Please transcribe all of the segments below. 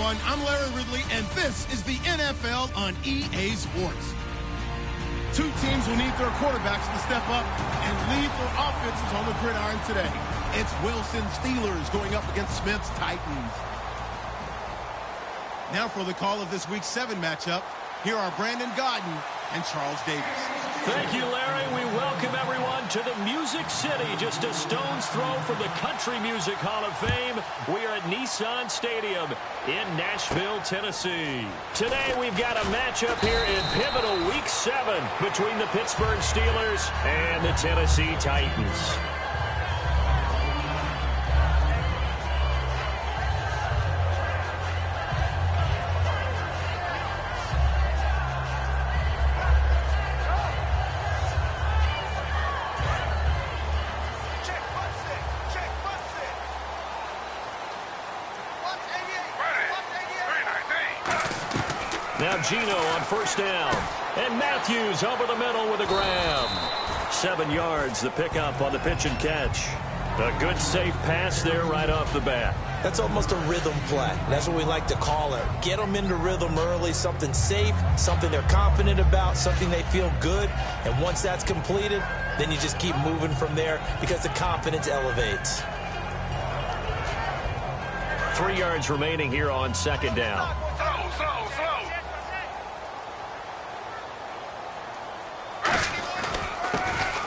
everyone. I'm Larry Ridley, and this is the NFL on EA Sports. Two teams will need their quarterbacks to step up and lead their offenses on the gridiron today. It's Wilson's Steelers going up against Smith's Titans. Now for the call of this Week 7 matchup, here are Brandon Godden and Charles Davis. Thank you, Larry. We welcome everyone to the Music City, just a stone's throw from the Country Music Hall of Fame. We are at Nissan Stadium in Nashville, Tennessee. Today we've got a matchup here in pivotal Week 7 between the Pittsburgh Steelers and the Tennessee Titans. Now Gino on first down. And Matthews over the middle with a grab. 7 yards, the pickup on the pitch and catch. A good, safe pass there right off the bat. That's almost a rhythm play. That's what we like to call it. Get them into rhythm early, something safe, something they're confident about, something they feel good. And once that's completed, then you just keep moving from there because the confidence elevates. 3 yards remaining here on second down.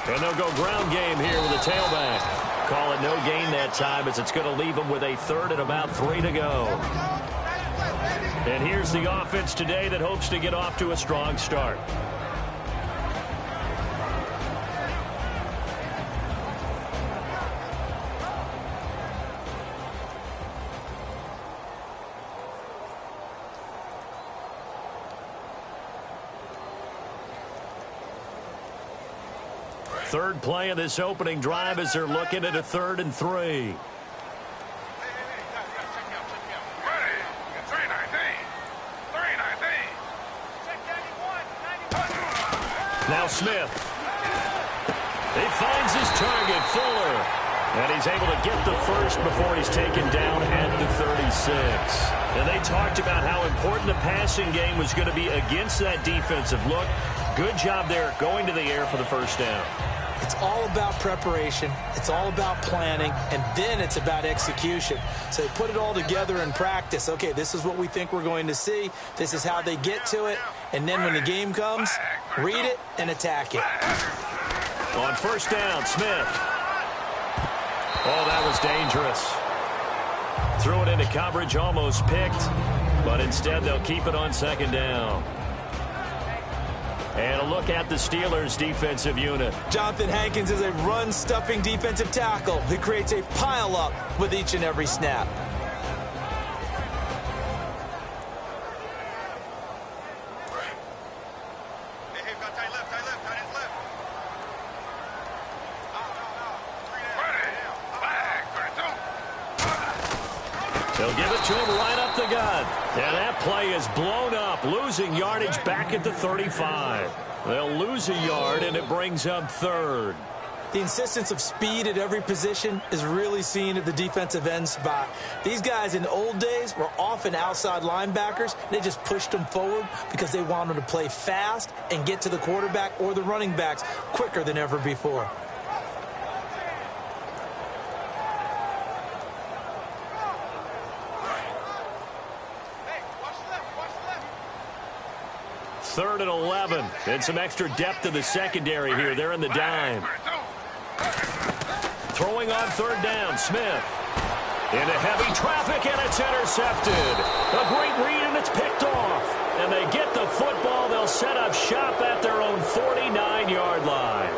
And they'll go ground game here with a tailback. Call it no gain that time as it's going to leave them with a third and about 3 to go. And here's the offense today that hopes to get off to a strong start. Third play of this opening drive as they're looking at a 3rd and 3. Now Smith. He finds his target, Fuller. And he's able to get the first before he's taken down at the 36. And they talked about how important the passing game was going to be against that defensive look. Good job there going to the air for the first down. It's all about preparation. It's all about planning. And then it's about execution. So they put it all together in practice. Okay, this is what we think we're going to see. This is how they get to it. And then when the game comes, read it and attack it. On first down, Smith. Oh, that was dangerous. Threw it into coverage, almost picked. But instead, they'll keep it on second down. And a look at the Steelers' defensive unit. Jonathan Hankins is a run-stuffing defensive tackle who creates a pile-up with each and every snap. They'll give it to him right up the gut. And that play is blown up, losing yardage back at the 35. They'll lose a yard, and it brings up 3rd. The insistence of speed at every position is really seen at the defensive end spot. These guys in the old days were often outside linebackers. They just pushed them forward because they wanted to play fast and get to the quarterback or the running backs quicker than ever before. Third and 11. And some extra depth to the secondary here. They're in the dime. Throwing on third down, Smith. Into heavy traffic, and it's intercepted. A great read, and it's picked off. And they get the football. They'll set up shop at their own 49-yard line.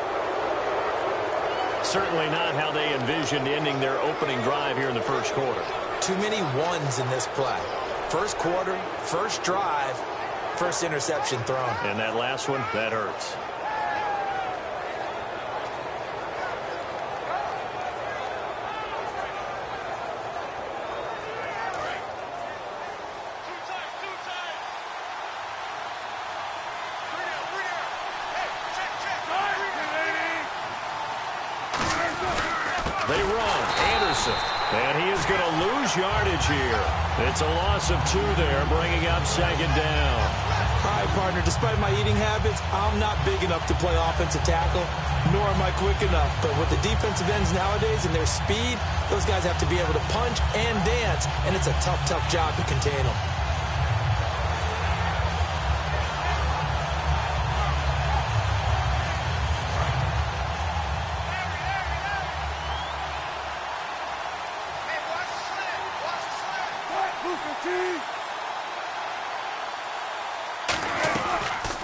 Certainly not how they envisioned ending their opening drive here in the first quarter. Too many ones in this play. First quarter, first drive, first interception thrown. And that last one, that hurts. They run. Anderson And he is going to lose yardage here. It's a loss of 2 there, bringing up second down. All right, partner, despite my eating habits, I'm not big enough to play offensive tackle, nor am I quick enough. But with the defensive ends nowadays and their speed, those guys have to be able to punch and dance, and it's a tough, tough job to contain them.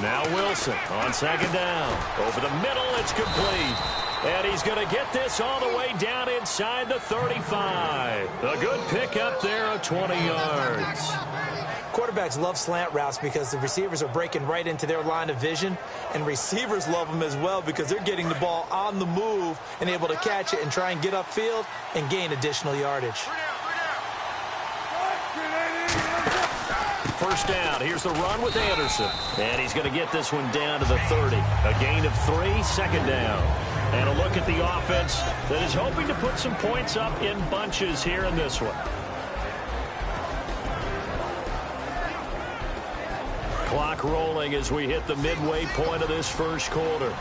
Now Wilson on second down. Over the middle, it's complete. And he's going to get this all the way down inside the 35. A good pickup there of 20 yards. Quarterbacks love slant routes because the receivers are breaking right into their line of vision, and receivers love them as well because they're getting the ball on the move and able to catch it and try and get upfield and gain additional yardage. First down. Here's the run with Anderson. And he's going to get this one down to the 30. A gain of 3, second down. And a look at the offense that is hoping to put some points up in bunches here in this one. Clock rolling as we hit the midway point of this first quarter.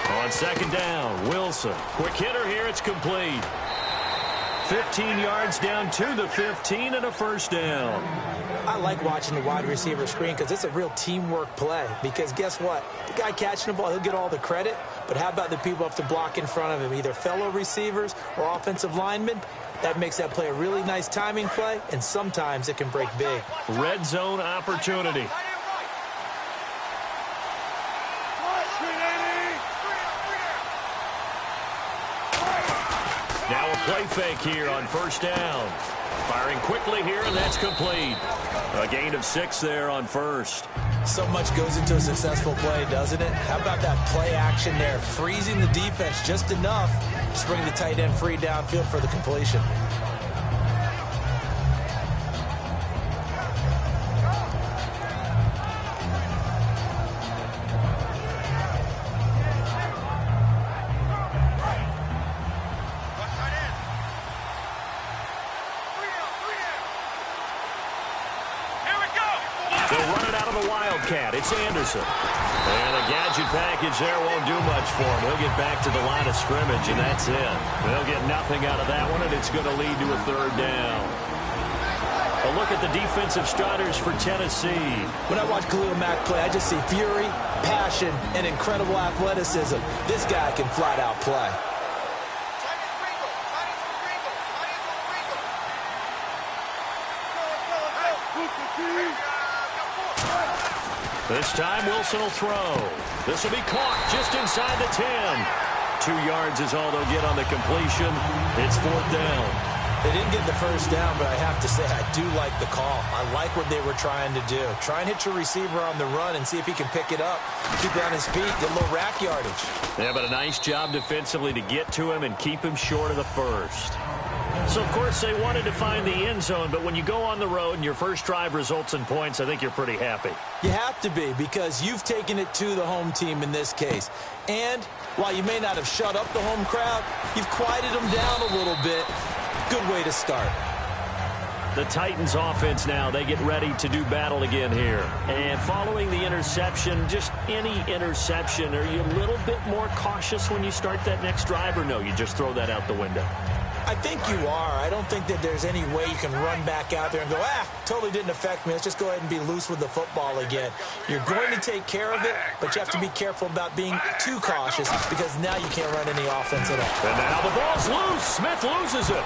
On second down, Wilson. Quick hitter here, it's complete. 15 yards down to the 15 and a first down. I like watching the wide receiver screen because it's a real teamwork play. Because guess what? The guy catching the ball, he'll get all the credit. But how about the people have to block in front of him, either fellow receivers or offensive linemen? That makes that play a really nice timing play, and sometimes it can break big. Red zone opportunity. Now a play fake here on first down. Firing quickly here, and that's complete. A gain of 6 there on first. So much goes into a successful play, doesn't it? How about that play action there? Freezing the defense just enough to bring the tight end free downfield for the completion. It's Anderson. And a gadget package there won't do much for him. He'll get back to the line of scrimmage, and that's it. They'll get nothing out of that one, and it's going to lead to a third down. A look at the defensive starters for Tennessee. When I watch Khalil Mack play, I just see fury, passion, and incredible athleticism. This guy can flat out play. This time, Wilson will throw. This will be caught just inside the 10. 2 yards is all they'll get on the completion. It's fourth down. They didn't get the first down, but I have to say I do like the call. I like what they were trying to do. Try and hit your receiver on the run and see if he can pick it up. Keep it on his feet, get a little rack yardage. Yeah, but a nice job defensively to get to him and keep him short of the first. So, of course, they wanted to find the end zone, but when you go on the road and your first drive results in points, I think you're pretty happy. You have to be, because you've taken it to the home team in this case. And while you may not have shut up the home crowd, you've quieted them down a little bit. Good way to start. The Titans offense now, they get ready to do battle again here. And following the interception, just any interception, are you a little bit more cautious when you start that next drive, or no, you just throw that out the window? I think you are. I don't think that there's any way you can run back out there and go, totally didn't affect me. Let's just go ahead and be loose with the football again. You're going to take care of it, but you have to be careful about being too cautious because now you can't run any offense at all. And now the ball's loose. Smith loses it.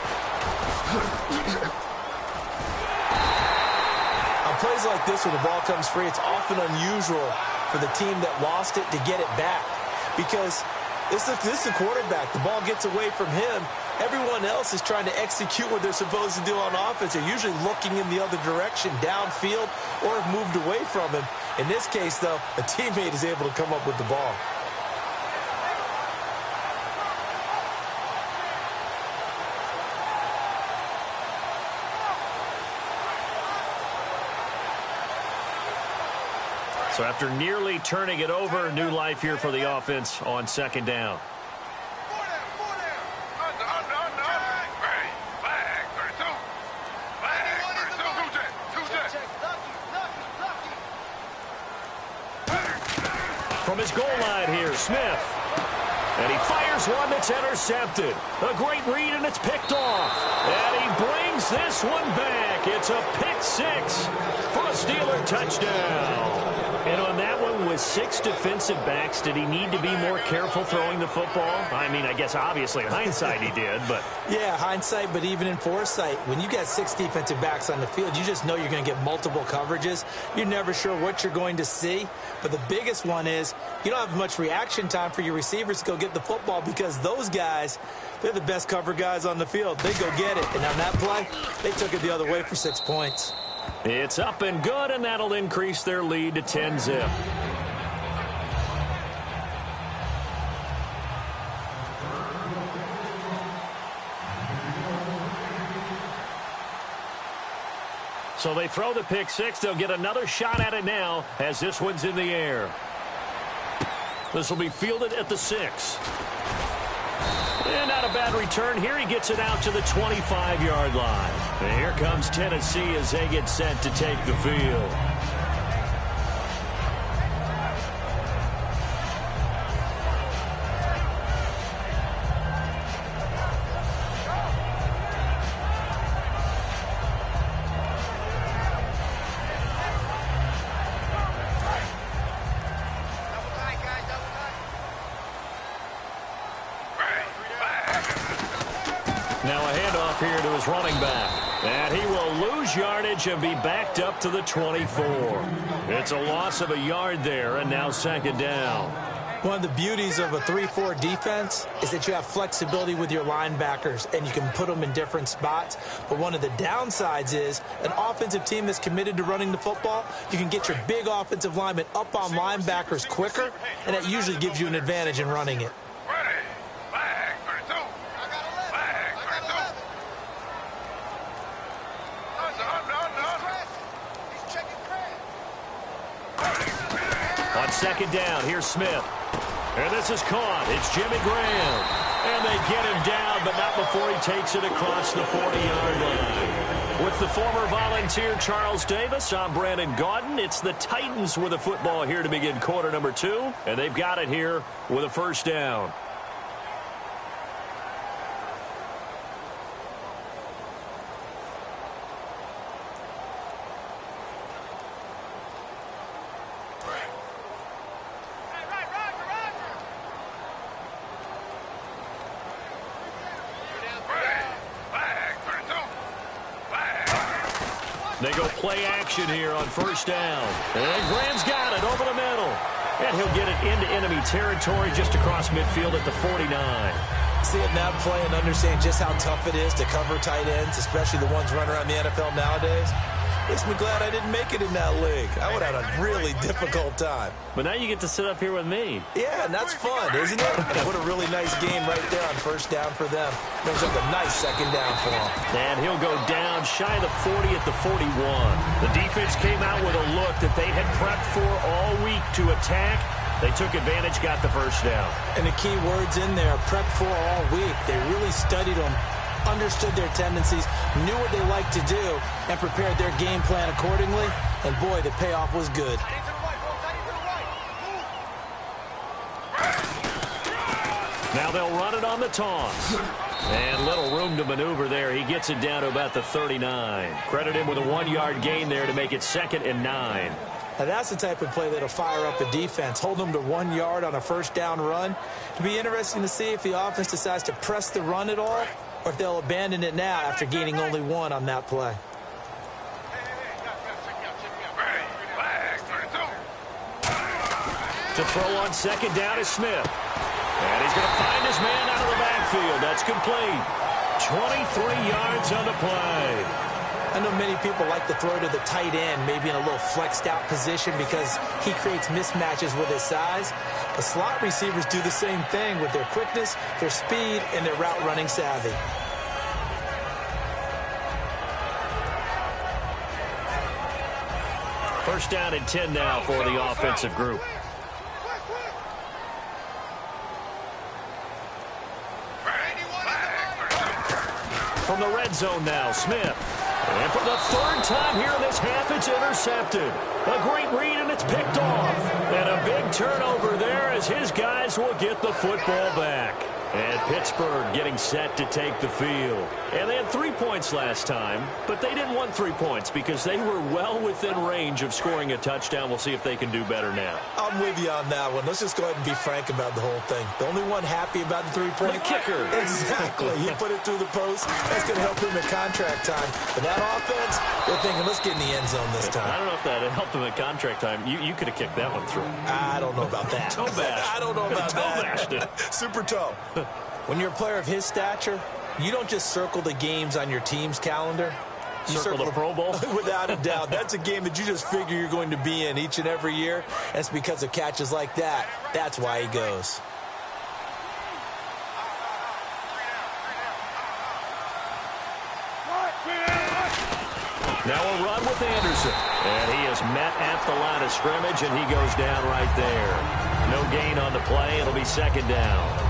On plays like this where the ball comes free, it's often unusual for the team that lost it to get it back because this is the quarterback. The ball gets away from him. Everyone else is trying to execute what they're supposed to do on offense. They're usually looking in the other direction, downfield, or have moved away from him. In this case, though, a teammate is able to come up with the ball. So after nearly turning it over, new life here for the offense on second down. From his goal line here, Smith. And he fires one that's intercepted. A great read, and it's picked off. And he brings this one back. It's a pick six for a Steeler touchdown. And on that one, with 6 defensive backs, did he need to be more careful throwing the football? I mean, I guess obviously in hindsight he did, but... Yeah, hindsight, but even in foresight, when you got 6 defensive backs on the field, you just know you're going to get multiple coverages. You're never sure what you're going to see. But the biggest one is you don't have much reaction time for your receivers to go get the football because those guys, they're the best cover guys on the field. They go get it. And on that play, they took it the other way for 6 points. It's up and good, and that'll increase their lead to 10-zip. So they throw the pick six. They'll get another shot at it now as this one's in the air. This will be fielded at the 6. And not a bad return here. He gets it out to the 25-yard line. And here comes Tennessee as they get set to take the field. Now a handoff here to his running back. And he will lose yardage and be backed up to the 24. It's a loss of a yard there, and now second down. One of the beauties of a 3-4 defense is that you have flexibility with your linebackers, and you can put them in different spots. But one of the downsides is an offensive team that's committed to running the football, you can get your big offensive linemen up on linebackers quicker, and that usually gives you an advantage in running it. On second down, here's Smith. And this is caught. It's Jimmy Graham. And they get him down, but not before he takes it across the 40-yard line. With the former Volunteer Charles Davis, I'm Brandon Gaudin. It's the Titans with the football here to begin quarter number 2. And they've got it here with a first down. They go play action here on first down. And Graham's got it over the middle. And he'll get it into enemy territory just across midfield at the 49. Seeing that play and understanding just how tough it is to cover tight ends, especially the ones running around the NFL nowadays, makes me glad I didn't make it in that league. I would have had a really difficult time. But now you get to sit up here with me. Yeah, and that's fun, isn't it? And what a really nice game right there on first down for them. Brings up a nice second down for them. And he'll go down shy of the 40 at the 41. The defense came out with a look that they had prepped for all week to attack. They took advantage, got the first down. And the key words in there, prep for all week. They really studied them, understood their tendencies, knew what they liked to do, and prepared their game plan accordingly. And boy, the payoff was good. Now they'll run it on the toss. And little room to maneuver there. He gets it down to about the 39. Credit him with a 1-yard gain there to make it 2nd and 9. Now that's the type of play that'll fire up a defense. Hold them to 1 yard on a first down run. It'll be interesting to see if the offense decides to press the run at all, or if they'll abandon it now after gaining only 1 on that play. To throw on second down is Smith. And he's going to find his man out of the backfield. That's complete. 23 yards on the play. I know many people like to throw to the tight end, maybe in a little flexed out position because he creates mismatches with his size. The slot receivers do the same thing with their quickness, their speed, and their route running savvy. First down and 10 now for the offensive group. From the red zone now, Smith. And for the third time here in this half, it's intercepted. A great read, and it's picked off. And a big turnover there as his guys will get the football back. And Pittsburgh getting set to take the field. And they had 3 points last time, but they didn't want 3 points because they were well within range of scoring a touchdown. We'll see if they can do better now. I'm with you on that one. Let's just go ahead and be frank about the whole thing. The only one happy about the three-point kicker. Exactly. He put it through the post. That's going to help him at contract time. But that offense, they're thinking, let's get in the end zone this time. I don't know if that helped him at contract time. You could have kicked that one through. I don't know about that. Toe bash. I don't know about that. Toe bashed it. Super toe. When you're a player of his stature, you don't just circle the games on your team's calendar. You circle the Pro Bowl? Without a doubt. That's a game that you just figure you're going to be in each and every year. That's because of catches like that. That's why he goes. Now a run with Anderson. And he is met at the line of scrimmage, and he goes down right there. No gain on the play. It'll be second down.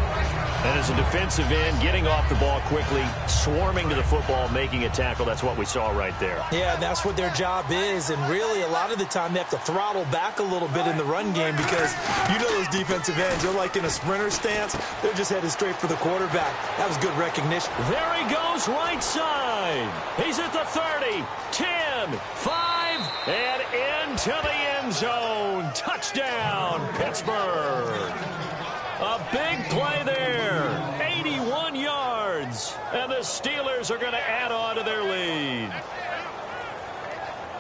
And as a defensive end, getting off the ball quickly, swarming to the football, making a tackle, that's what we saw right there. Yeah, and that's what their job is. And really, a lot of the time, they have to throttle back a little bit in the run game because you know those defensive ends, they're like in a sprinter stance. They're just headed straight for the quarterback. That was good recognition. There he goes, right side. He's at the 30, 10, 5, and into the end zone. Touchdown, Pittsburgh. A big play there, 81 yards, and the Steelers are going to add on to their lead.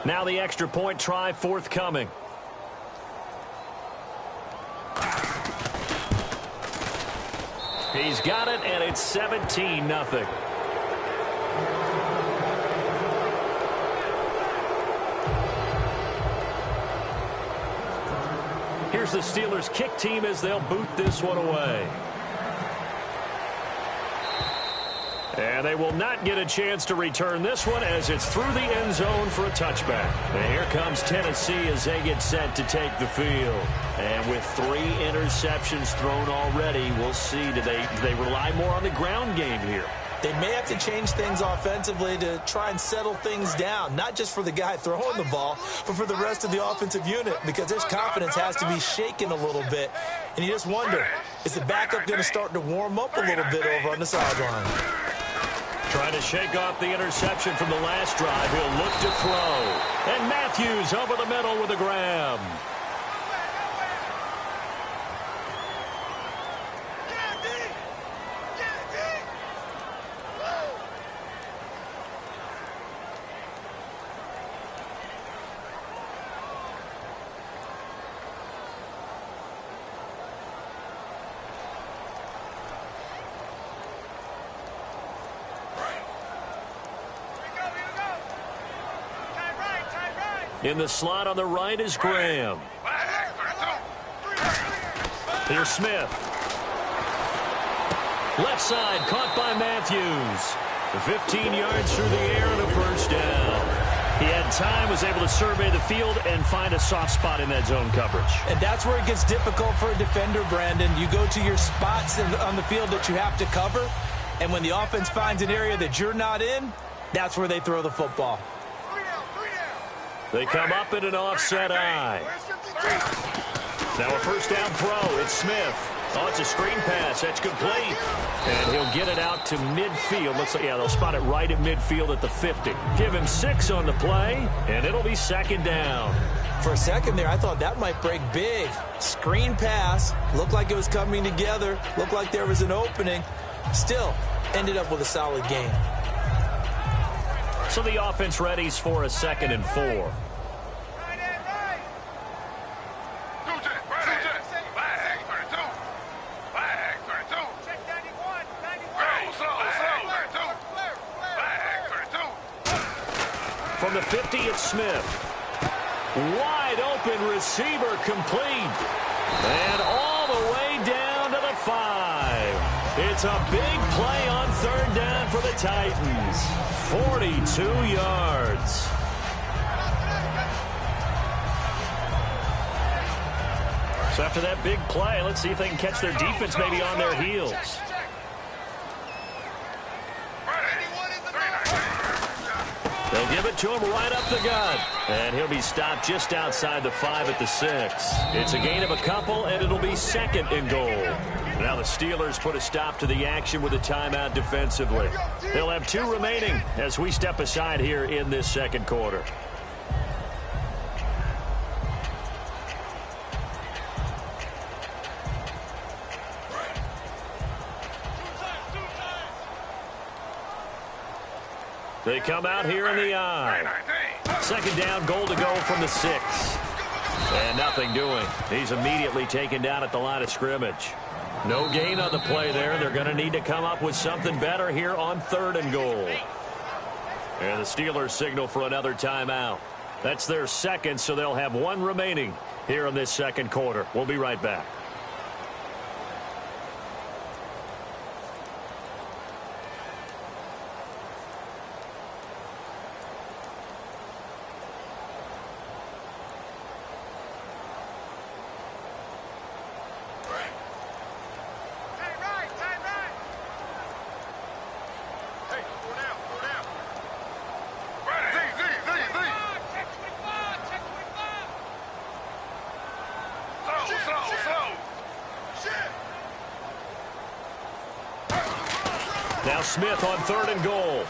Now the extra point try forthcoming. He's got it, and it's 17-0. Here's the Steelers kick team as they'll boot this one away. And they will not get a chance to return this one as it's through the end zone for a touchback. And here comes Tennessee as they get set to take the field. And with 3 interceptions thrown already, we'll see, do they rely more on the ground game here? They may have to change things offensively to try and settle things down, not just for the guy throwing the ball, but for the rest of the offensive unit, because his confidence has to be shaken a little bit. And you just wonder, is the backup going to start to warm up a little bit over on the sideline? Trying to shake off the interception from the last drive. He'll look to throw. And Matthews over the middle with a grab. In the slot on the right is Graham. Here's Smith. Left side caught by Matthews. 15 yards through the air and a first down. He had time, was able to survey the field and find a soft spot in that zone coverage. And that's where it gets difficult for a defender, Brandon. You go to your spots on the field that you have to cover, and when the offense finds an area that you're not in, that's where they throw the football. They come up in an offset eye. Now a first down throw. It's Smith. Oh, it's a screen pass. That's complete. And he'll get it out to midfield. Looks like, yeah, they'll spot it right at midfield at the 50. Give him 6 on the play, and it'll be second down. For a second there, I thought that might break big. Screen pass. Looked like it was coming together. Looked like there was an opening. Still, ended up with a solid game. So the offense readies for a 2nd and 4. From the 50, it's Smith. Wide open receiver complete. And all the way down to the 5. It's a big play on 3rd down for the Titans. 42 yards. So after that big play, let's see if they can catch their defense maybe on their heels. They'll give it to him right up the gut. And he'll be stopped just outside the 5 at the 6. It's a gain of a couple, and it'll be 2nd and goal. Now the Steelers put a stop to the action with a timeout defensively. They'll have 2 remaining as we step aside here in this 2nd quarter. They come out here in the I. 2nd down, goal to go from the 6. And nothing doing. He's immediately taken down at the line of scrimmage. No gain on the play there. They're going to need to come up with something better here on 3rd and goal. And the Steelers signal for another timeout. That's their 2nd, so they'll have 1 remaining here in this 2nd quarter. We'll be right back. Now Smith on 3rd and goal.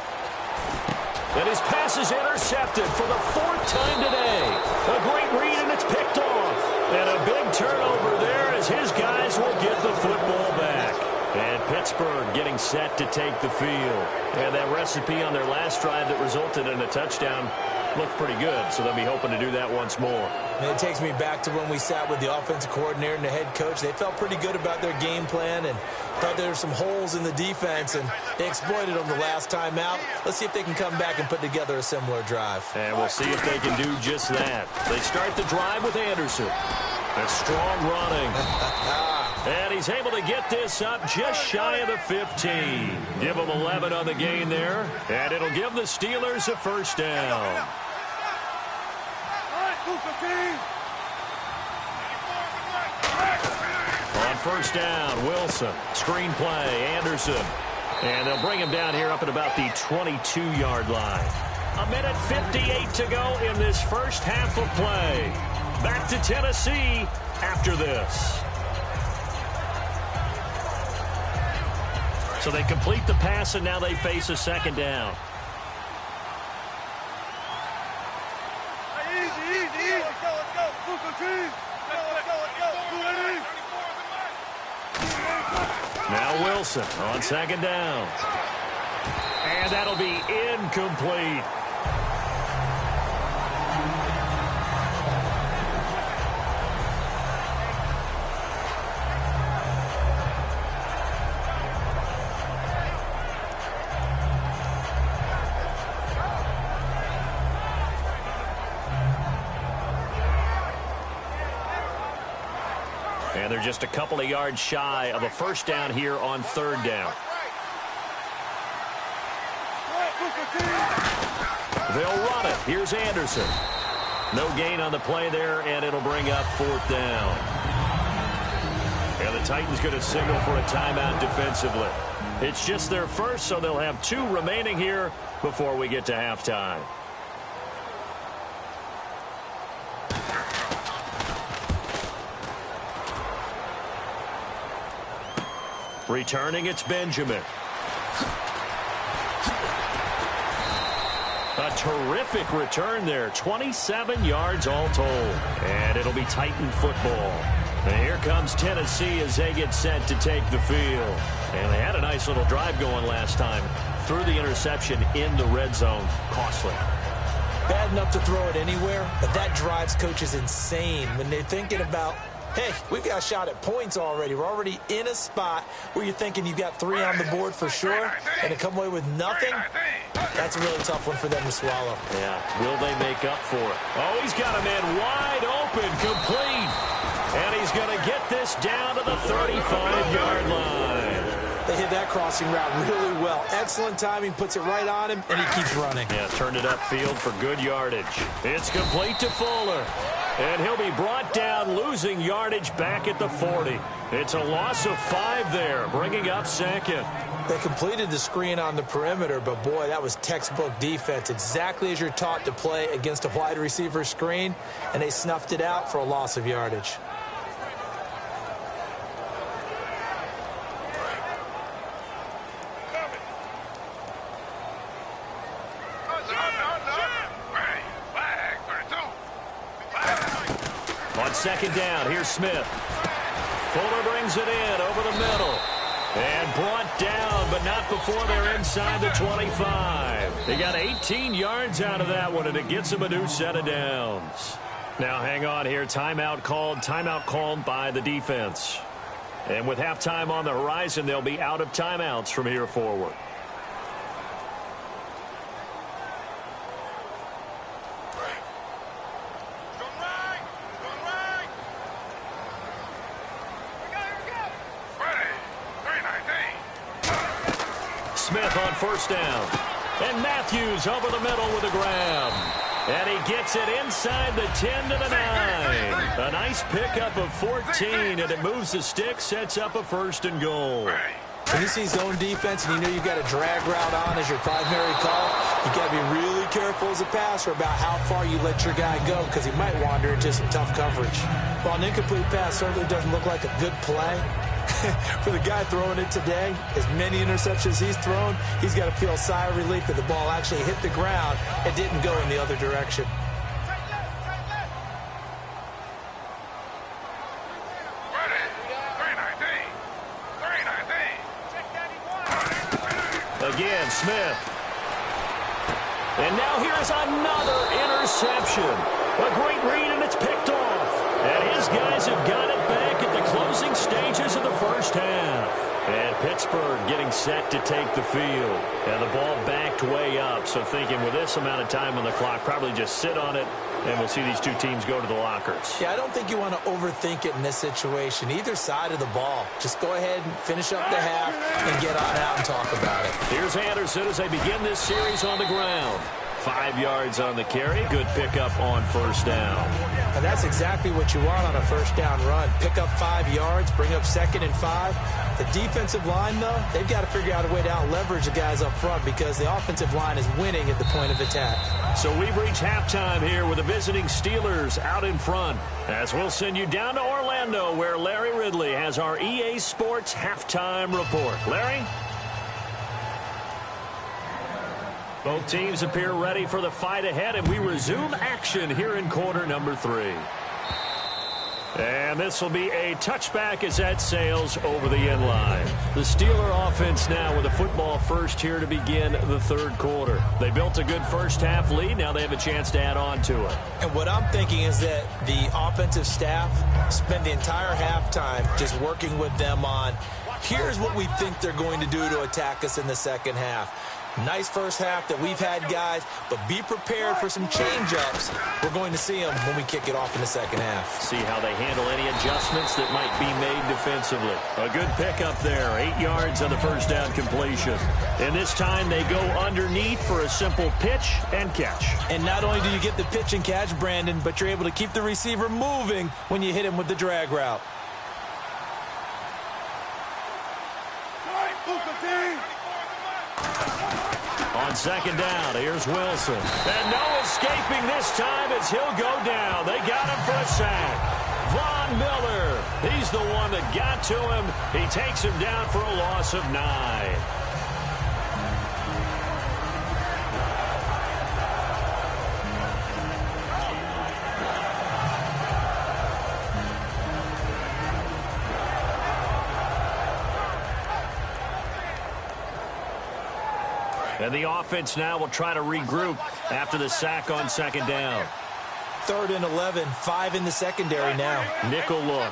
And his pass is intercepted for the 4th time today. A great read, and it's picked off. And a big turnover there as his guys will get the football back. And Pittsburgh getting set to take the field. And that recipe on their last drive that resulted in a touchdown looked pretty good, so they'll be hoping to do that once more. And it takes me back to when we sat with the offensive coordinator and the head coach. They felt pretty good about their game plan and thought there were some holes in the defense, and they exploited them the last time out. Let's see if they can come back and put together a similar drive. And we'll see if they can do just that. They start the drive with Anderson. A strong running. And he's able to get this up just shy of the 15. Give him 11 on the gain there. And it'll give the Steelers a 1st down. On 1st down, Wilson. Screen play, Anderson. And they'll bring him down here up at about the 22-yard line. 1:58 to go in this first half of play. Back to Tennessee after this. So they complete the pass, and now they face a 2nd down. Now Wilson on 2nd down. And that'll be incomplete. And they're just a couple of yards shy of a 1st down here on 3rd down. They'll run it. Here's Anderson. No gain on the play there, and it'll bring up 4th down. And the Titans going to signal for a timeout defensively. It's just their 1st, so they'll have 2 remaining here before we get to halftime. Returning, it's Benjamin. A terrific return there. 27 yards all told. And it'll be Titan football. And here comes Tennessee as they get set to take the field. And they had a nice little drive going last time. Threw the interception in the red zone. Costly. Bad enough to throw it anywhere, but that drives coaches insane when they're thinking about, hey, we've got a shot at points already. We're already in a spot where you're thinking you've got 3 on the board for sure, and to come away with nothing, that's a really tough one for them to swallow. Yeah, will they make up for it? Oh, he's got a man wide open, complete. And he's going to get this down to the 35-yard line. They hit that crossing route really well. Excellent timing, puts it right on him, and he keeps running. Yeah, turned it upfield for good yardage. It's complete to Fuller. And he'll be brought down loose losing yardage back at the 40. It's a loss of 5 there, bringing up second. They completed the screen on the perimeter, but boy, that was textbook defense, exactly as you're taught to play against a wide receiver screen, and they snuffed it out for a loss of yardage. On second down, here's Smith. Fuller brings it in over the middle. And brought down, but not before they're inside the 25. They got 18 yards out of that one, and it gets them a new set of downs. Now hang on here. Timeout called by the defense. And with halftime on the horizon, they'll be out of timeouts from here forward. Smith on first down. And Matthews over the middle with a grab. And he gets it inside the 10 to the 9. A nice pickup of 14, and it moves the stick, sets up a 1st and goal. When you see zone defense and you know you've got a drag route on as your primary call, you got to be really careful as a passer about how far you let your guy go, because he might wander into some tough coverage. While an incomplete pass certainly doesn't look like a good play, for the guy throwing it today, as many interceptions he's thrown, he's got to feel a sigh of relief that the ball actually hit the ground and didn't go in the other direction. Again, Smith. And now here's another interception. A great read, and it's picked off. And his guys have got it back at the closing stages of the first half. And Pittsburgh getting set to take the field. And the ball backed way up. So thinking with this amount of time on the clock, probably just sit on it, and we'll see these two teams go to the lockers. Yeah, I don't think you want to overthink it in this situation. Either side of the ball. Just go ahead and finish up the half and get on out and talk about it. Here's Anderson as they begin this series on the ground. 5 yards on the carry. Good pickup on first down. And that's exactly what you want on a first down run. Pick up 5 yards, bring up 2nd and 5. The defensive line, though, they've got to figure out a way to out-leverage the guys up front because the offensive line is winning at the point of attack. So we've reached halftime here with the visiting Steelers out in front. As we'll send you down to Orlando, where Larry Ridley has our EA Sports halftime report. Larry? Both teams appear ready for the fight ahead, and we resume action here in quarter number 3. And this will be a touchback as that sails over the end line. The Steeler offense now with a football first here to begin the third quarter. They built a good first half lead. Now they have a chance to add on to it. And what I'm thinking is that the offensive staff spend the entire halftime just working with them on, here's what we think they're going to do to attack us in the second half. Nice first half that we've had, guys, but be prepared for some change-ups. We're going to see them when we kick it off in the second half. See how they handle any adjustments that might be made defensively. A good pickup there, 8 yards on the first down completion. And this time they go underneath for a simple pitch and catch. And not only do you get the pitch and catch, Brandon, but you're able to keep the receiver moving when you hit him with the drag route. On second down, here's Wilson. And no escaping this time as he'll go down. They got him for a sack. Von Miller, he's the one that got to him. He takes him down for a loss of 9. And the offense now will try to regroup after the sack on second down. 3rd and 11, 5 in the secondary now. Nickel look.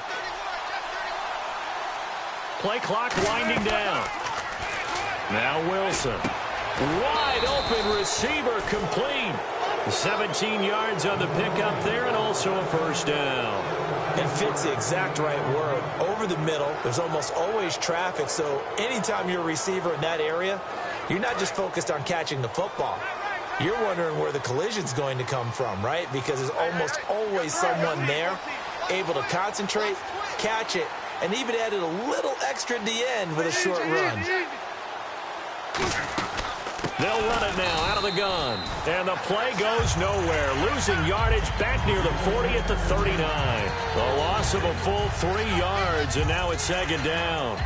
Play clock winding down. Now Wilson. Wide open receiver complete. 17 yards on the pickup there and also a first down. And fits the exact right word. Over the middle, there's almost always traffic, so anytime you're a receiver in that area, you're not just focused on catching the football. You're wondering where the collision's going to come from, right? Because there's almost always someone there. able to concentrate, catch it, and even added a little extra at the end with a short run. They'll run it now out of the gun. And the play goes nowhere. Losing yardage back near the 40 at the 39. The loss of a full 3 yards, and now it's second down.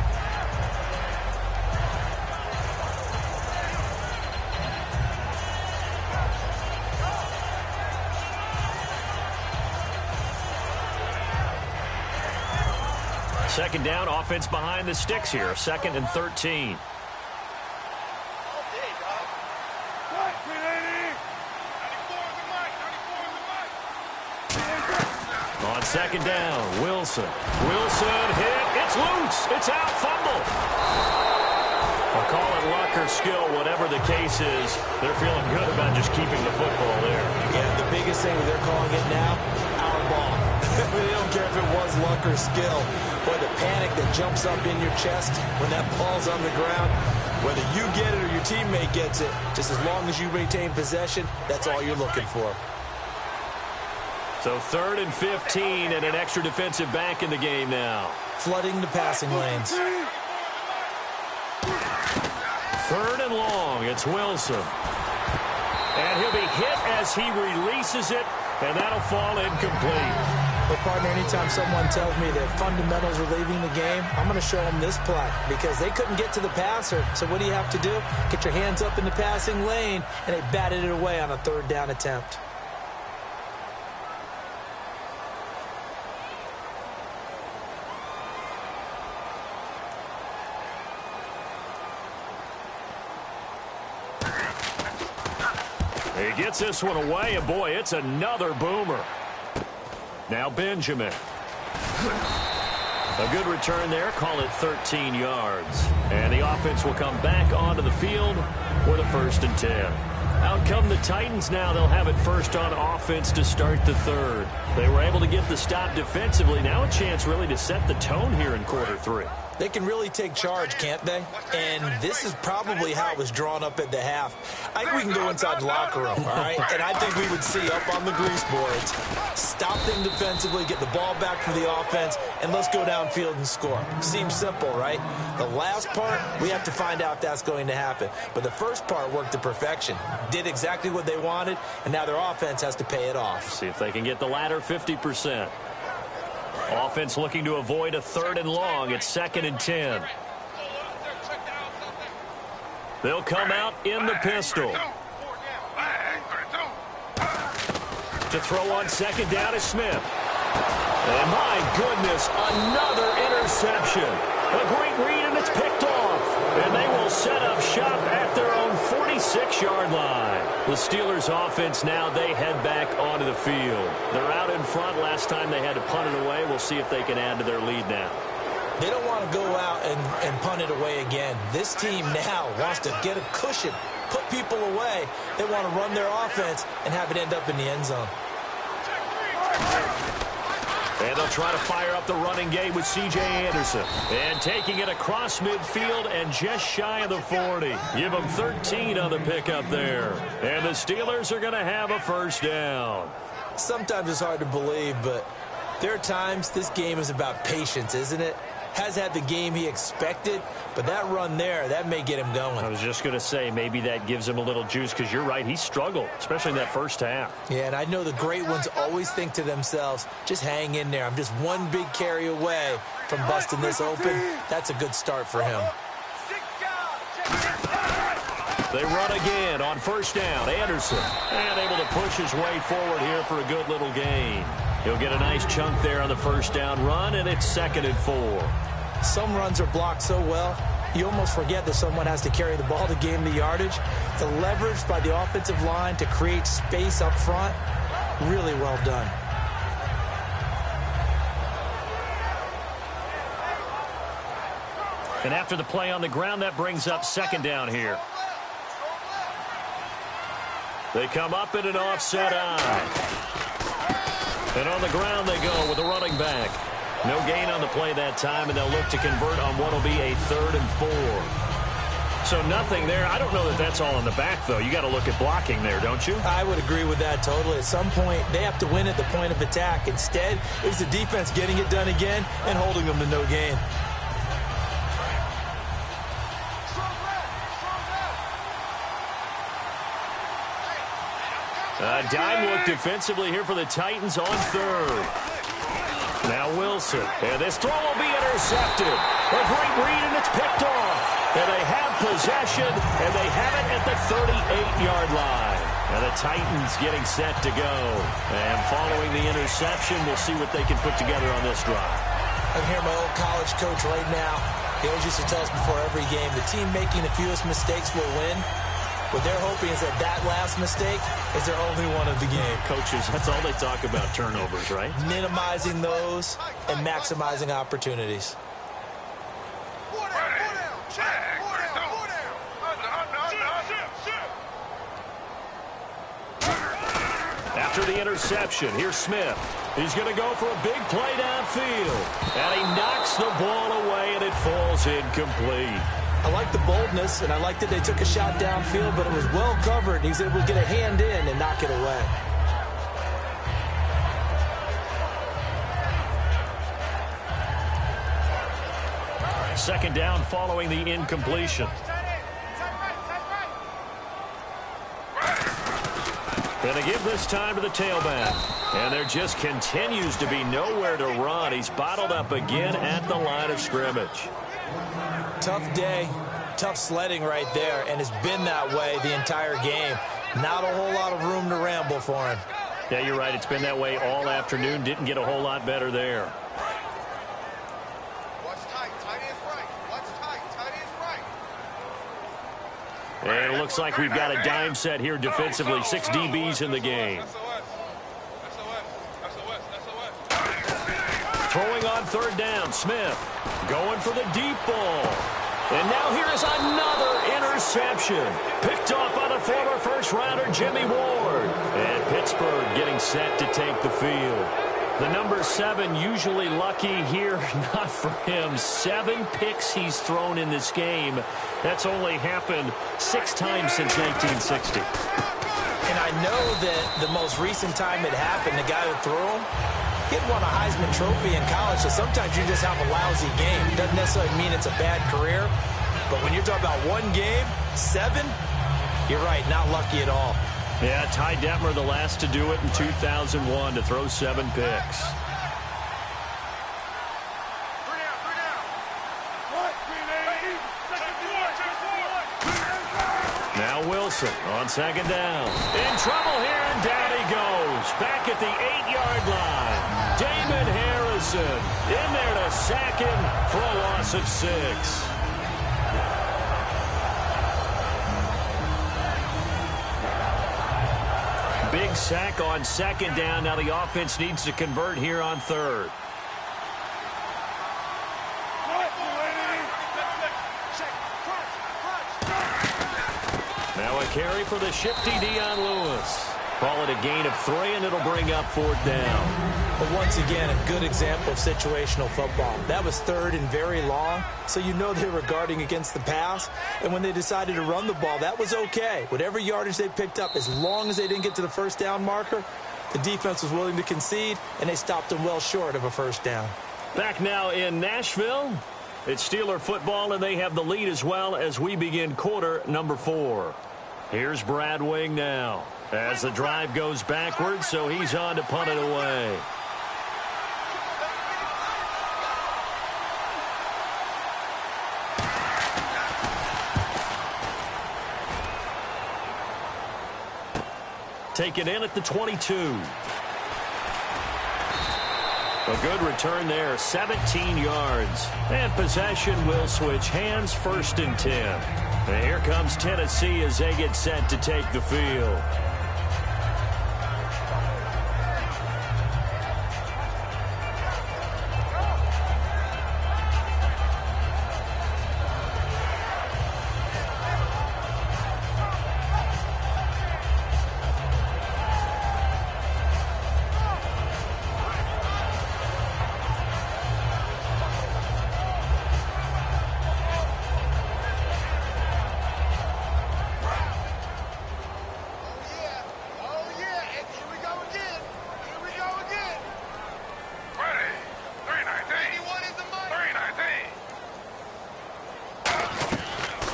Second down, offense behind the sticks here. 2nd and 13. On second down, Wilson. Wilson hit. It's loose. It's out. Fumble. I'll call it luck or skill, whatever the case is. They're feeling good about just keeping the football there. Yeah, the biggest thing that they're calling it now, our ball. They don't care if it was luck or skill. Boy, the panic that jumps up in your chest when that ball's on the ground, whether you get it or your teammate gets it, just as long as you retain possession, that's all you're looking for. So 3rd and 15 and an extra defensive back in the game now. Flooding the passing lanes. 3rd and long. It's Wilson. And he'll be hit as he releases it, and that'll fall incomplete. Well, partner, anytime someone tells me that fundamentals are leaving the game, I'm going to show them this play because they couldn't get to the passer. So what do you have to do? Get your hands up in the passing lane, and they batted it away on a 3rd down attempt. He gets this one away, and boy, it's another boomer. Now Benjamin. A good return there. Call it 13 yards. And the offense will come back onto the field with a 1st and 10. Out come the Titans now. They'll have it first on offense to start the 3rd. They were able to get the stop defensively. Now a chance really to set the tone here in quarter 3. They can really take charge, can't they? And this is probably how it was drawn up at the half. I think we can go inside the locker room, all right? And I think we would see up on the grease boards, stop them defensively, get the ball back for the offense, and let's go downfield and score. Seems simple, right? The last part, we have to find out if that's going to happen. But the first part worked to perfection. Did exactly what they wanted, and now their offense has to pay it off. See if they can get the latter 50%. Offense looking to avoid a 3rd and long. It's 2nd and 10. They'll come out in the pistol. To throw on 2nd down is Smith. And my goodness, another interception. A great read, and it's picked off. And they will set up shop at their own 46-yard line. The Steelers' offense now, they head back onto the field. They're out in front. Last time they had to punt it away. We'll see if they can add to their lead now. They don't want to go out and punt it away again. This team now wants to get a cushion, put people away. They want to run their offense and have it end up in the end zone. And they'll try to fire up the running game with C.J. Anderson. And taking it across midfield and just shy of the 40. Give them 13 on the pickup there. And the Steelers are going to have a 1st down. Sometimes it's hard to believe, but there are times this game is about patience, isn't it? Has had the game he expected, but that run there, that may get him going. I was just going to say, maybe that gives him a little juice, because you're right, he struggled, especially in that first half. Yeah, and I know the great ones always think to themselves, just hang in there. I'm just one big carry away from busting this open. That's a good start for him. They run again on 1st down. Anderson, and able to push his way forward here for a good little gain. He'll get a nice chunk there on the 1st down run, and it's 2nd and 4. Some runs are blocked so well, you almost forget that someone has to carry the ball to gain the yardage. The leverage by the offensive line to create space up front, really well done. And after the play on the ground, that brings up 2nd down here. They come up in an offset eye. And on the ground they go with a running back. No gain on the play that time, and they'll look to convert on what will be a 3rd and 4. So nothing there. I don't know that that's all in the back, though. You got to look at blocking there, don't you? I would agree with that totally. At some point, they have to win at the point of attack. Instead, it was the defense getting it done again and holding them to no gain. A dime look defensively here for the Titans on third. Now Wilson. And this throw will be intercepted. A great read, and it's picked off. And they have possession, and they have it at the 38-yard line. And the Titans getting set to go. And following the interception, we'll see what they can put together on this drive. I can hear my old college coach right now. He always used to tell us before every game, the team making the fewest mistakes will win. What they're hoping is that that last mistake is their only one of the game. Coaches, that's all they talk about, turnovers, right? Minimizing those and maximizing opportunities. After the interception, here's Smith. He's going to go for a big play downfield. And he knocks the ball away, and it falls incomplete. I like the boldness, and I like that they took a shot downfield, but it was well covered. He's able to get a hand in and knock it away. Second down following the incompletion. Going to give this time to the tailback. And there just continues to be nowhere to run. He's bottled up again at the line of scrimmage. Tough day, tough sledding right there, and it's been that way the entire game. Not a whole lot of room to ramble for him. Yeah, you're right. It's been that way all afternoon. Didn't get a whole lot better there. Watch tight. Tight is right. Watch tight. Tight is right. And it looks like we've got a dime set here defensively. 6 DBs in the game. Throwing on third down, Smith going for the deep ball. And now here is another interception. Picked off by the former first-rounder Jimmy Ward. And Pittsburgh getting set to take the field. The number 7 usually lucky here. Not for him. 7 picks he's thrown in this game. That's only happened 6 times since 1960. And I know that the most recent time it happened, the guy who threw him, he had won a Heisman Trophy in college, so sometimes you just have a lousy game. Doesn't necessarily mean it's a bad career, but when you're talking about one game, 7, you're right, not lucky at all. Yeah, Ty Detmer, the last to do it in 2001, to throw 7 picks. Now Wilson on second down. In trouble here, and down he goes. Back at the 8-yard line. Damon Harrison in there to sack him for a loss of 6. Big sack on second down. Now the offense needs to convert here on third. Now a carry for the shifty Dion Lewis. Call it a gain of 3, and it'll bring up 4th down. But once again, a good example of situational football. That was 3rd and very long, so you know they were guarding against the pass. And when they decided to run the ball, that was okay. Whatever yardage they picked up, as long as they didn't get to the first down marker, the defense was willing to concede, and they stopped them well short of a first down. Back now in Nashville. It's Steeler football, and they have the lead as well as we begin quarter number 4. Here's Brad Wing now as the drive goes backwards, so he's on to punt it away. Taken in at the 22. A good return there, 17 yards. And possession will switch hands, 1st and 10. And here comes Tennessee as they get set to take the field.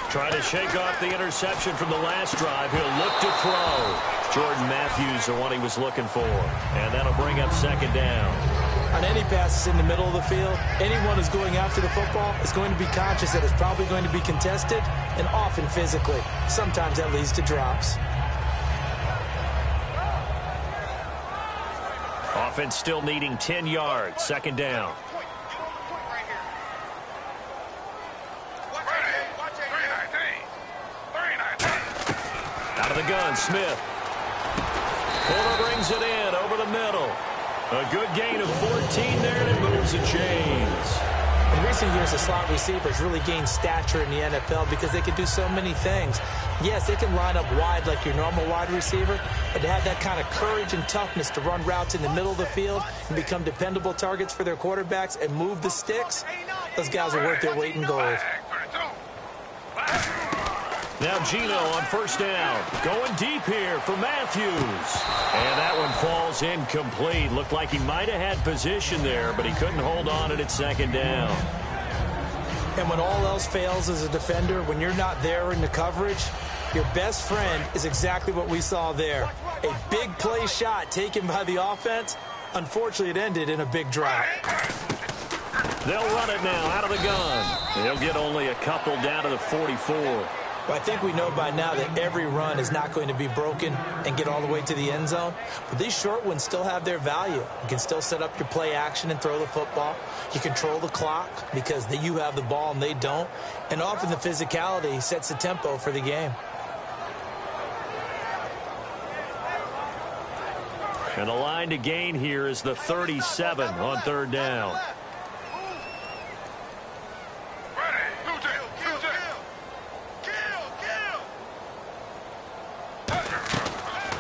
Trying to shake off the interception from the last drive. He'll look to throw. Jordan Matthews, the one he was looking for. And that'll bring up second down. On any passes in the middle of the field, anyone who's going after the football is going to be conscious that it's probably going to be contested, and often physically. Sometimes that leads to drops. Offense still needing 10 yards. Second down. Out of the gun, Smith. Fuller brings it in over the middle. A good gain of 14 there, and it moves the chains. In recent years, the slot receivers really gained stature in the NFL because they can do so many things. Yes, they can line up wide like your normal wide receiver, but to have that kind of courage and toughness to run routes in the middle of the field and become dependable targets for their quarterbacks and move the sticks, those guys are worth their weight in gold. Now Gino on first down. Going deep here for Matthews. And that one falls incomplete. Looked like he might have had position there, but he couldn't hold on at second down. And when all else fails as a defender, when you're not there in the coverage, your best friend is exactly what we saw there. A big play shot taken by the offense. Unfortunately, it ended in a big drop. They'll run it now out of the gun. They'll get only a couple down to the 44. Well, I think we know by now that every run is not going to be broken and get all the way to the end zone. But these short ones still have their value. You can still set up your play action and throw the football. You control the clock because you have the ball and they don't. And often the physicality sets the tempo for the game. And the line to gain here is the 37 on third down.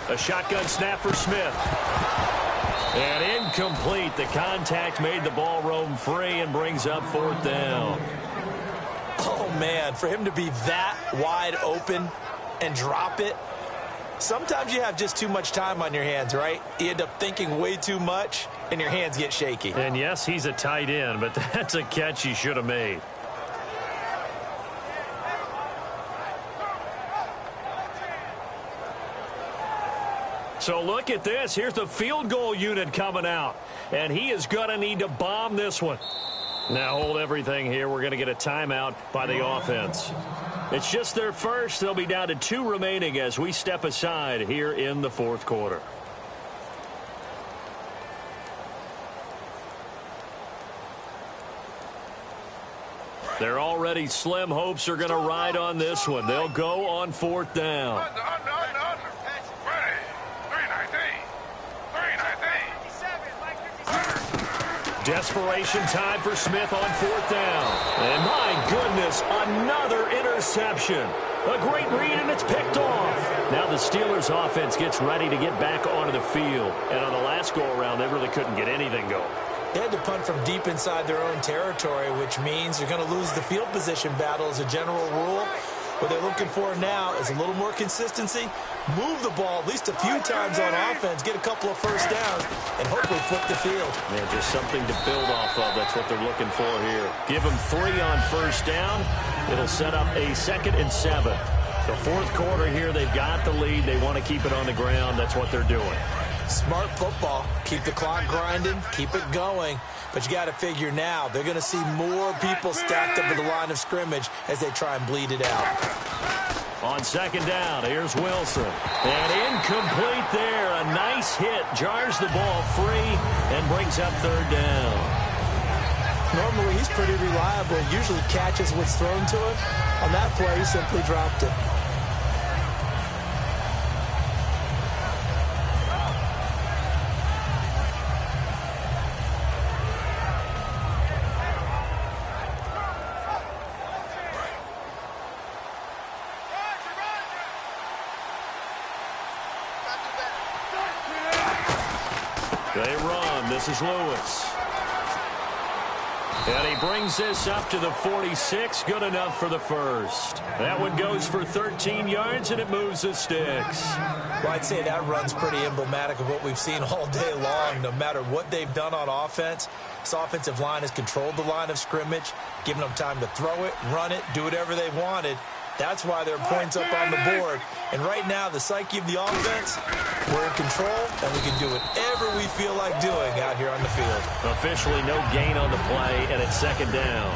A shotgun snap for Smith. And incomplete. The contact made the ball roam free and brings up fourth down. Oh, man, for him to be that wide open and drop it. Sometimes you have just too much time on your hands, right? You end up thinking way too much, and your hands get shaky. And, yes, he's a tight end, but that's a catch he should have made. So look at this. Here's the field goal unit coming out. And he is going to need to bomb this one. Now hold everything here. We're going to get a timeout by the offense. It's just their first. They'll be down to 2 remaining as we step aside here in the fourth quarter. Their already slim hopes are going to ride on this one. They'll go on fourth down. Desperation time for Smith on fourth down. And my goodness, another interception. A great read, and it's picked off. Now the Steelers' offense gets ready to get back onto the field. And on the last go-around, they really couldn't get anything going. They had to punt from deep inside their own territory, which means you're going to lose the field position battle as a general rule. What they're looking for now is a little more consistency, move the ball at least a few times on offense, get a couple of first downs, and hopefully flip the field. Man, just something to build off of. That's what they're looking for here. Give them 3 on first down. It'll set up a 2nd and 7. The fourth quarter here, they've got the lead. They want to keep it on the ground. That's what they're doing. Smart football. Keep the clock grinding, keep it going. But you got to figure now, they're going to see more people stacked up at the line of scrimmage as they try and bleed it out. On second down, here's Wilson. And incomplete there. A nice hit. Jars the ball free and brings up third down. Normally, he's pretty reliable. Usually catches what's thrown to him. On that play, he simply dropped it. They run. This is Lewis. And he brings this up to the 46. Good enough for the first. That one goes for 13 yards, and it moves the sticks. Well, I'd say that run's pretty emblematic of what we've seen all day long. No matter what they've done on offense, this offensive line has controlled the line of scrimmage, given them time to throw it, run it, do whatever they wanted. That's why there are points up on the board. And right now, the psyche of the offense, we're in control, and we can do whatever we feel like doing out here on the field. Officially no gain on the play, and it's second down.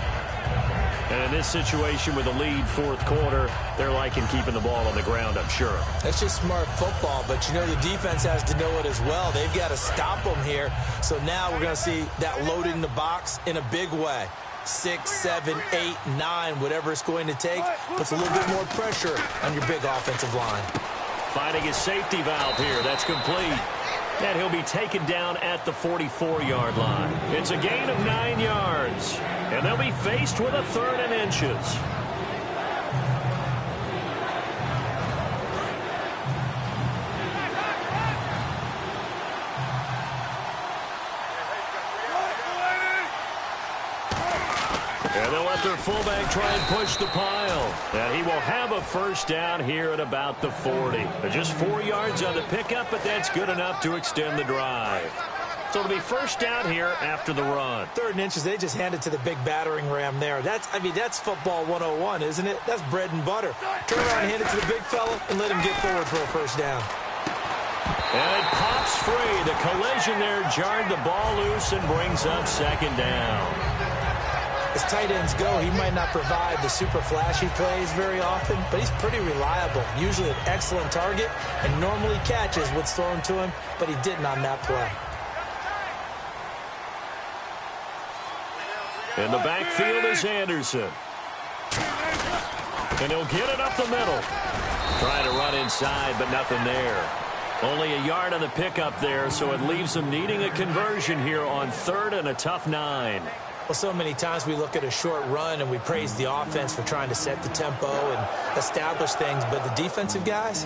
And in this situation with a lead fourth quarter, they're liking keeping the ball on the ground, I'm sure. That's just smart football, but you know the defense has to know it as well. They've got to stop them here. So now we're going to see that loading the box in a big way. 6, 7, 8, 9, whatever it's going to take, puts a little bit more pressure on your big offensive line. Finding his safety valve here. That's complete. And he'll be taken down at the 44-yard line. It's a gain of 9 yards. And they'll be faced with a 3rd and inches. And they'll let their fullback try and push the pile. And he will have a first down here at about the 40. Just 4 yards on the pickup, but that's good enough to extend the drive. So it'll be first down here after the run. 3rd and inches, they just hand it to the big battering ram there. That's football 101, isn't it? That's bread and butter. Turn around, hand it to the big fella, and let him get forward for a first down. And it pops free. The collision there jarred the ball loose and brings up second down. As tight ends go, he might not provide the super flashy plays very often, but he's pretty reliable. Usually an excellent target and normally catches what's thrown to him, but he didn't on that play. In the backfield is Anderson. And he'll get it up the middle. Trying to run inside, but nothing there. Only a yard on the pickup there, so it leaves him needing a conversion here on 3rd and a tough 9. Well, so many times we look at a short run and we praise the offense for trying to set the tempo and establish things, but the defensive guys,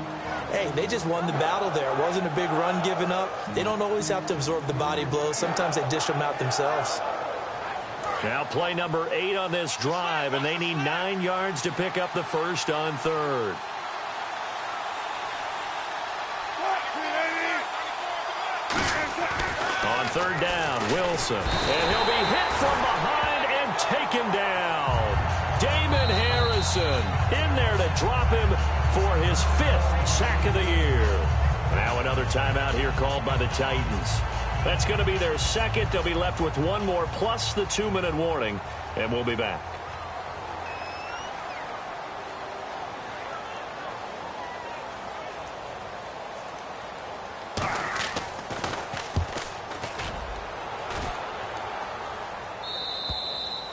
hey, they just won the battle there. It wasn't a big run given up. They don't always have to absorb the body blows. Sometimes they dish them out themselves. Now play number 8 on this drive, and they need 9 yards to pick up the first on 3rd. On 3rd down, Wilson. And he'll be hit from behind and taken down. Damon Harrison in there to drop him for his 5th sack of the year. Now another timeout here called by the Titans. That's going to be their second. They'll be left with 1 more plus the 2-minute warning, and we'll be back.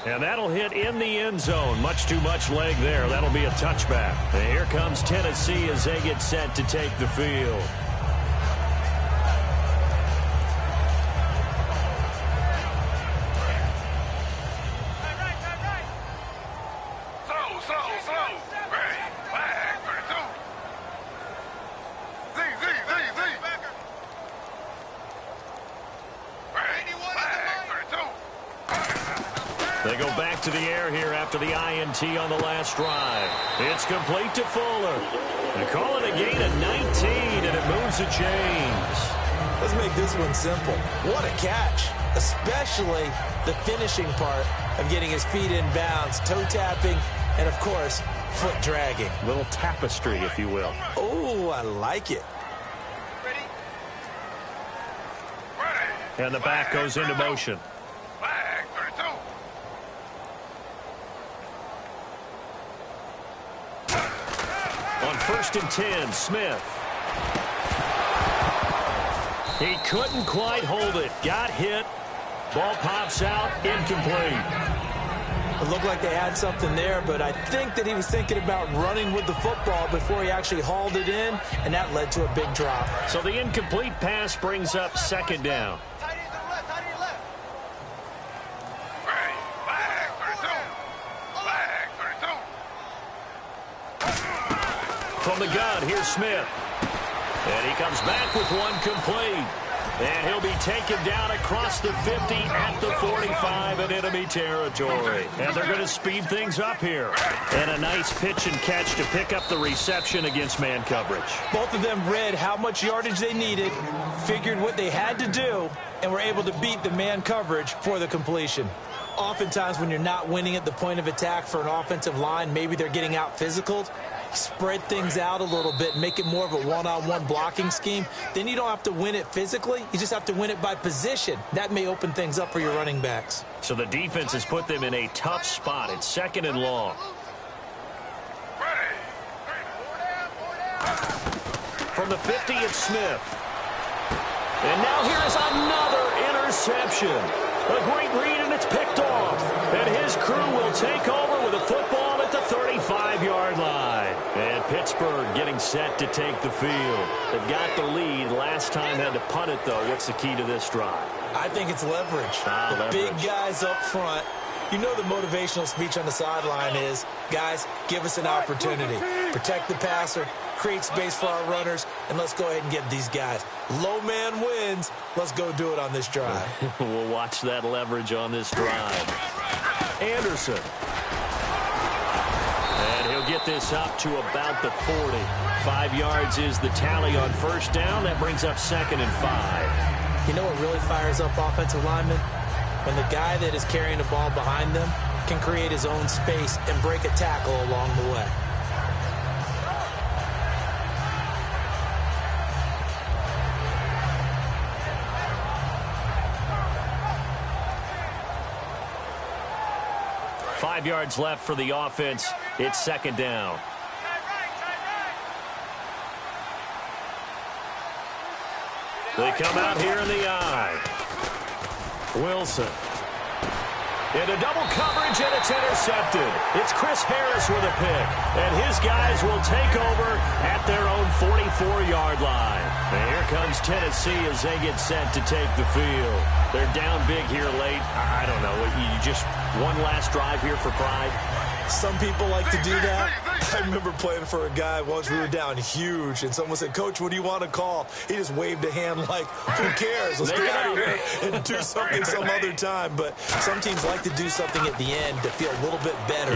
And that'll hit in the end zone. Much too much leg there. That'll be a touchback. And here comes Tennessee as they get set to take the field. They go back to the air here after the INT on the last drive. It's complete to Fuller. They call it a gain of 19, and it moves the chains. Let's make this one simple. What a catch, especially the finishing part of getting his feet in bounds, toe tapping, and, of course, foot dragging. Little tapestry, if you will. Oh, I like it. And the back goes into motion. On 1st and 10, Smith. He couldn't quite hold it. Got hit. Ball pops out. Incomplete. It looked like they had something there, but I think that he was thinking about running with the football before he actually hauled it in, and that led to a big drop. So the incomplete pass brings up second down. From the gun, here's Smith. And he comes back with one complete. And he'll be taken down across the 50 at the 45 in enemy territory. And they're going to speed things up here. And a nice pitch and catch to pick up the reception against man coverage. Both of them read how much yardage they needed, figured what they had to do, and were able to beat the man coverage for the completion. Oftentimes when you're not winning at the point of attack for an offensive line, maybe they're getting out physical. Spread things out a little bit, make it more of a one-on-one blocking scheme. Then you don't have to win it physically. You just have to win it by position. That may open things up for your running backs. So the defense has put them in a tough spot. It's 2nd and long. From the 50, it's Smith. And now here is another interception. A great read, and it's picked off. And his crew will take over with a football at the 35-yard line. And Pittsburgh getting set to take the field. They've got the lead. Last time had to punt it, though. What's the key to this drive? I think it's leverage. The big guys up front. You know the motivational speech on the sideline is, guys, give us an opportunity. Protect the passer, create space for our runners, and let's go ahead and get these guys. Low man wins. Let's go do it on this drive. We'll watch that leverage on this drive. Anderson. And he'll get this up to about the 40. 5 yards is the tally on first down. That brings up 2nd and 5. You know what really fires up offensive linemen? When the guy that is carrying the ball behind them can create his own space and break a tackle along the way. Five yards left for the offense. It's 2nd down. They come out here in the eye. Wilson. Into double coverage, and it's intercepted. It's Chris Harris with a pick. And his guys will take over at their own 44-yard line. And here comes Tennessee as they get set to take the field. They're down big here late. I don't know. You just one last drive here for pride? Some people like to do that. I remember playing for a guy once. We were down huge, and someone said, "Coach, what do you want to call?" He just waved a hand like, "Who cares? Let's get out of here and do something some other time." But some teams like to do something at the end to feel a little bit better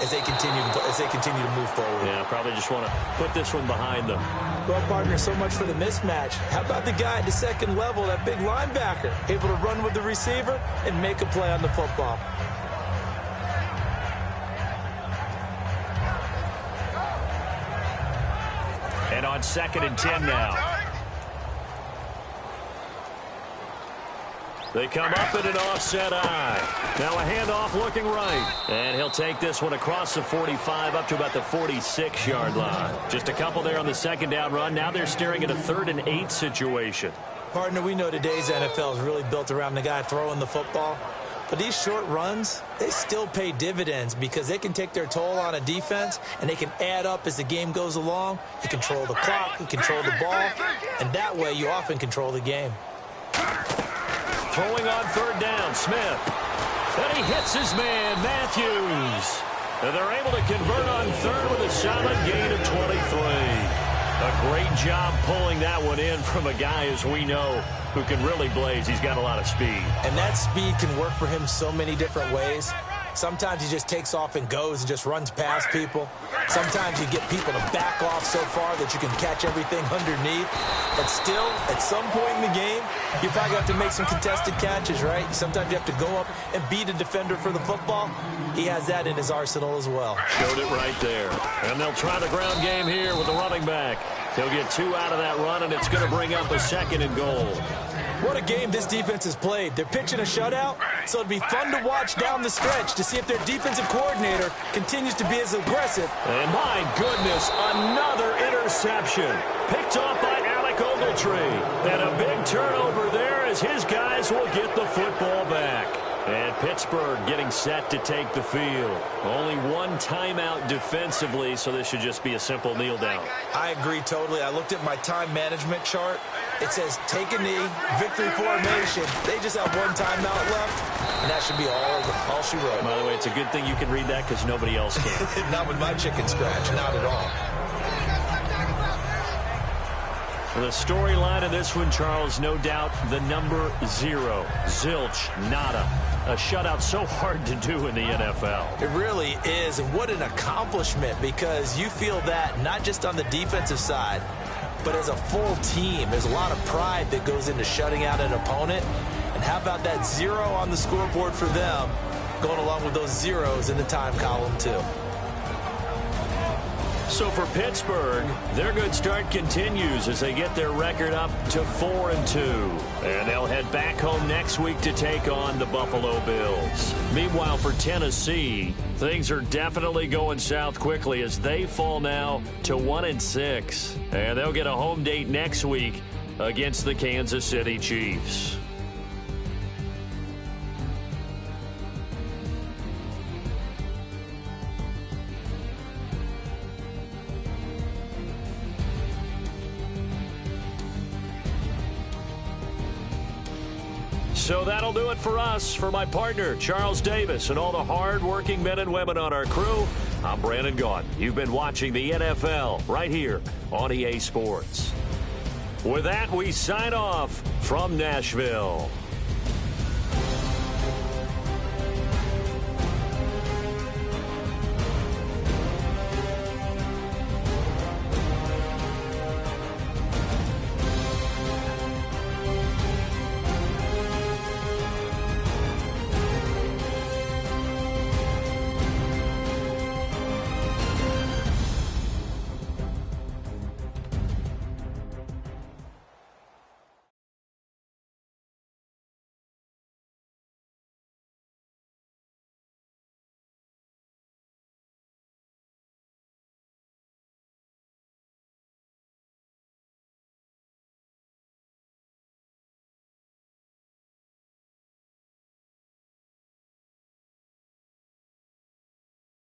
as they continue to move forward. Yeah, probably just want to put this one behind them. Well, partner, so much for the mismatch. How about the guy at the second level, that big linebacker, able to run with the receiver and make a play on the football? And on 2nd and 10 now. They come up in an offset eye. Now a handoff looking right. And he'll take this one across the 45 up to about the 46-yard line. Just a couple there on the 2nd down run. Now they're staring at a 3rd and 8 situation. Partner, we know today's NFL is really built around the guy throwing the football. But these short runs, they still pay dividends because they can take their toll on a defense, and they can add up as the game goes along. You control the clock, you control the ball, and that way you often control the game. Throwing on 3rd down, Smith. And he hits his man, Matthews. And they're able to convert on 3rd with a solid gain of 23. A great job pulling that one in from a guy, as we know, who can really blaze. He's got a lot of speed. And that speed can work for him so many different ways. Sometimes he just takes off and goes and just runs past people. Sometimes you get people to back off so far that you can catch everything underneath. But still, at some point in the game, you probably have to make some contested catches, right? Sometimes you have to go up and beat a defender for the football. He has that in his arsenal as well. Showed it right there. And they'll try the ground game here with the running back. He'll get 2 out of that run, and it's going to bring up a 2nd and goal. What a game this defense has played. They're pitching a shutout, so it'd be fun to watch down the stretch to see if their defensive coordinator continues to be as aggressive. And my goodness, another interception. Picked off by Alec Ogletree. And a big turnover there as his guys will get the football back. And Pittsburgh getting set to take the field. Only one timeout defensively, so this should just be a simple kneel down. I agree totally. I looked at my time management chart. It says take a knee, victory formation. They just have one timeout left, and that should be all she wrote. By the way, it's a good thing you can read that because nobody else can. Not with my chicken scratch, not at all. The storyline of this one, Charles, no doubt the number 0. Zilch, nada. A shutout so hard to do in the NFL. It really is, and what an accomplishment, because you feel that not just on the defensive side, but as a full team. There's a lot of pride that goes into shutting out an opponent. And how about that 0 on the scoreboard for them, going along with those zeros in the time column, too. So for Pittsburgh, their good start continues as they get their record up to 4-2. And they'll head back home next week to take on the Buffalo Bills. Meanwhile, for Tennessee, things are definitely going south quickly as they fall now to 1-6. And they'll get a home date next week against the Kansas City Chiefs. So that'll do it for us. For my partner, Charles Davis, and all the hard-working men and women on our crew, I'm Brandon Gaudin. You've been watching the NFL right here on EA Sports. With that, we sign off from Nashville.